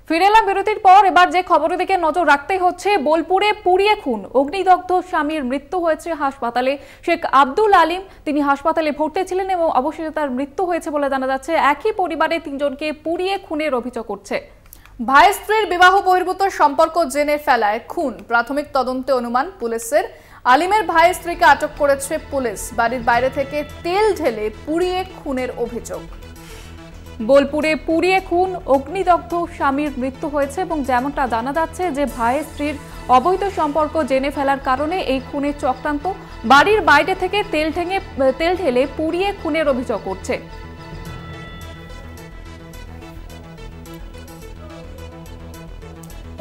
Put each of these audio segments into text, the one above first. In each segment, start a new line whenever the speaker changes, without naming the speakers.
ফিরে এলাম বিরতির পর। এবার যে খবরের দিকে নজর রাখতে হচ্ছে, বোলপুরে পুড়িয়ে খুন, অগ্নিদগ্ধ স্বামীর মৃত্যু হয়েছে হাসপাতালে। শেখ আব্দুল আলিম তিনি হাসপাতালে ভর্তি ছিলেন এবং অবশেষে তার মৃত্যু হয়েছে বলে জানা যাচ্ছে। একই পরিবারের 3 জনকে পুড়িয়ে খুনের অভিযোগ করছে।
ভাই স্ত্রীর বিবাহ বহির্ভূত সম্পর্ক জেনে ফেলায় খুন, প্রাথমিক তদন্তে অনুমান পুলিশের। আলিমের ভাই স্ত্রীকে আটক করেছে পুলিশ। বাড়ির বাইরে থেকে তেল ঢেলে পুড়িয়ে খুনের অভিযোগ।
বোলপুরে পুড়িয়ে খুন, অগ্নিদগ্ধ স্বামীর মৃত্যু হয়েছে এবং যেমনটা জানা যাচ্ছে যে ভাই স্ত্রীর অবৈধ সম্পর্ক জেনে ফেলার কারণে এই খুনের চক্রান্ত। বাড়ির বাইরে থেকে তেল ঢেলে পুড়িয়ে খুনের অভিযোগ করছে।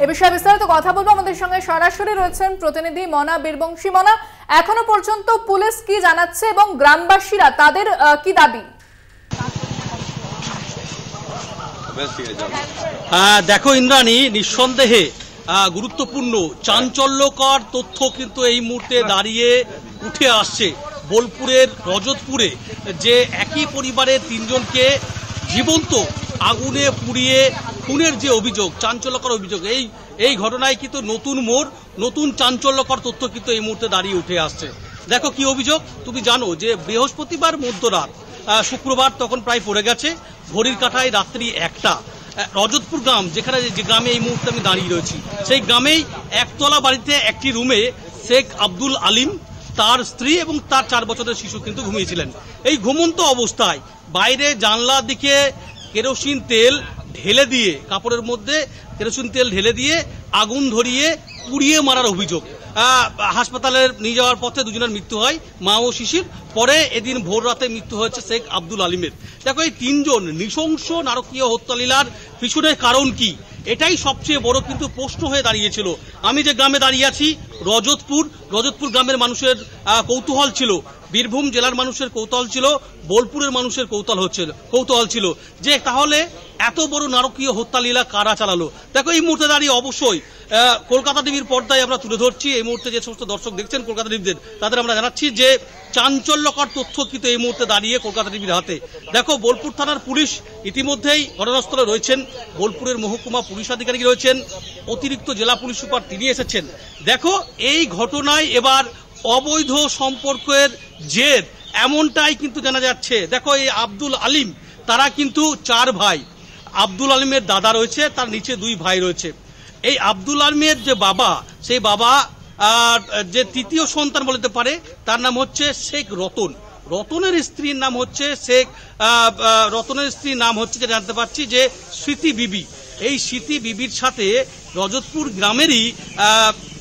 এ বিষয়ে বিস্তারিত কথা বলবো, আমাদের সঙ্গে সরাসরি রয়েছেন প্রতিনিধি মনা বীরবংশী। মনা, এখনো পর্যন্ত পুলিশ কি জানাচ্ছে এবং গ্রামবাসীরা তাদের কি দাবি?
দেখো ইন্দ্রাণী, নিঃসন্দেহে গুরুত্বপূর্ণ চাঞ্চল্যকর তথ্য কিন্তু এই মুহূর্তে দাঁড়িয়ে উঠে আসছে। বোলপুরের রজতপুরে যে একই পরিবারের 3 জনকে জীবন্ত আগুনে পুড়িয়ে খুনের যে অভিযোগ, চাঞ্চল্যকর অভিযোগ, এই ঘটনায় কিন্তু নতুন মোড়, নতুন চাঞ্চল্যকর তথ্য কিন্তু এই মুহূর্তে দাঁড়িয়ে উঠে আসছে। দেখো কি অভিযোগ। তুমি জানো যে বৃহস্পতিবার মধ্যরাত, শুক্রবার তখন প্রায় পড়ে গেছে, ঘড়ির কাঁটায় রাত্রি 1টা। রজতপুর গ্রাম, যেখানে যে গ্রামে এই মুহূর্তে আমি দাঁড়িয়ে রয়েছি, সেই গ্রামেই একতলা বাড়িতে একটি রুমে শেখ আব্দুল আলিম, তার স্ত্রী এবং তার 4 বছরের শিশু কিন্তু ঘুমিয়েছিলেন। এই ঘুমন্ত অবস্থায় বাইরে জানলার দিকে কেরোসিন তেল ঢেলে দিয়ে, কাপড়ের মধ্যে কেরোসিন তেল ঢেলে দিয়ে আগুন ধরিয়ে পুড়িয়ে মারার অভিযোগ। হাসপাতালের নিয়ে যাওয়ার পথে 2 জনের মৃত্যু হয়, মা ও শিশুর। পরে এদিন ভোর রাতে মৃত্যু হয়েছে শেখ আব্দুল আলিমের। দেখো এই 3 জন নৃশংস নারকীয় হত্যালীলার পিছনের কারণ কি, এটাই সবচেয়ে বড় কিন্তু প্রশ্ন হয়ে দাঁড়িয়েছিল। আমি যে গ্রামে দাঁড়িয়ে আছি, রজতপুর গ্রামের মানুষের কৌতূহল ছিল, বীরভূম জেলার মানুষের কৌতূহল ছিল, বোলপুরের মানুষের কৌতূহল ছিল যে তাহলে এত বড় নারকীয় হত্যালীলা কারা চালালো। দেখো এই মুহূর্তে দাঁড়িয়ে অবশ্যই কলকাতা টিভির পর্দায় আমরা তুলে ধরছি। এই মুহূর্তে যে সমস্ত দর্শক দেখছেন কলকাতা টিভিদের, তাদের আমরা জানাচ্ছি যে চাঞ্চল্যকর তথ্য কিন্তু এই মুহূর্তে দাঁড়িয়ে কলকাতা টিভির হাতে। দেখো বোলপুর থানার পুলিশ ইতিমধ্যেই ঘটনাস্থলে রয়েছেন, বোলপুরের মহকুমা পুলিশ আধিকারিক রয়েছেন, অতিরিক্ত জেলা পুলিশ সুপার তিনি এসেছেন। দেখো এই ঘটনায় এবার অবৈধ সম্পর্কের জের, এমনটাই কিন্তু জানা যাচ্ছে। দেখো এই আব্দুল আলিম, তারা কিন্তু 4 ভাই। আব্দুল আলিমের দাদা রয়েছে, তার নিচে 2 ভাই রয়েছে। এই আব্দুল আলিমের যে বাবা, সেই বাবা যে 3য় সন্তান বলতে পারে, তার নাম হচ্ছে শেখ রতন। রতনের স্ত্রীর নাম হচ্ছে যে জানতে পারছি যে স্মৃতি বিবি। এই স্মৃতি বিবির সাথে রজতপুর গ্রামেরই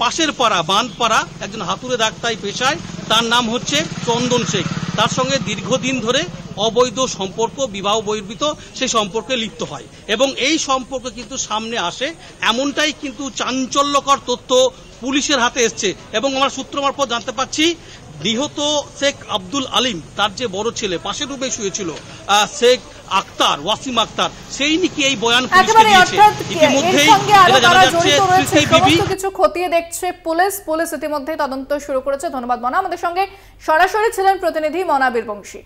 পাশের পাড়া, বাঁধপাড়া একজন হাতুড়ে ডাক্তার পেশায়, তার নাম হচ্ছে চন্দন শেখ। তার সঙ্গে দীর্ঘদিন ধরে অবৈধ সম্পর্ক, বিবাহ বহির্ভূত সেই সম্পর্কে লিপ্ত হয় এবং এই সম্পর্ক কিন্তু সামনে আসে। এমনটাই কিন্তু চাঞ্চল্যকর তথ্য পুলিশের হাতে এসছে এবং আমার সূত্র মারফত জানতে পারছি নিহত শেখ আব্দুল আলিম, তার যে বড় ছেলে পাশে ডুবে শুয়েছিল শেখ আক্তার, ওয়াসিম আক্তার, সেই নাকি এই বয়ান পুলিশকে দিয়েছে। ইতিমধ্যেই জানা যাচ্ছে
কিছু খতিয়ে দেখছে পুলিশ ইতিমধ্যেই তদন্ত শুরু করেছে। ধন্যবাদ মনা, আমাদের সঙ্গে সরাসরি ছিলেন প্রতিনিধি মনা বীরবংশী।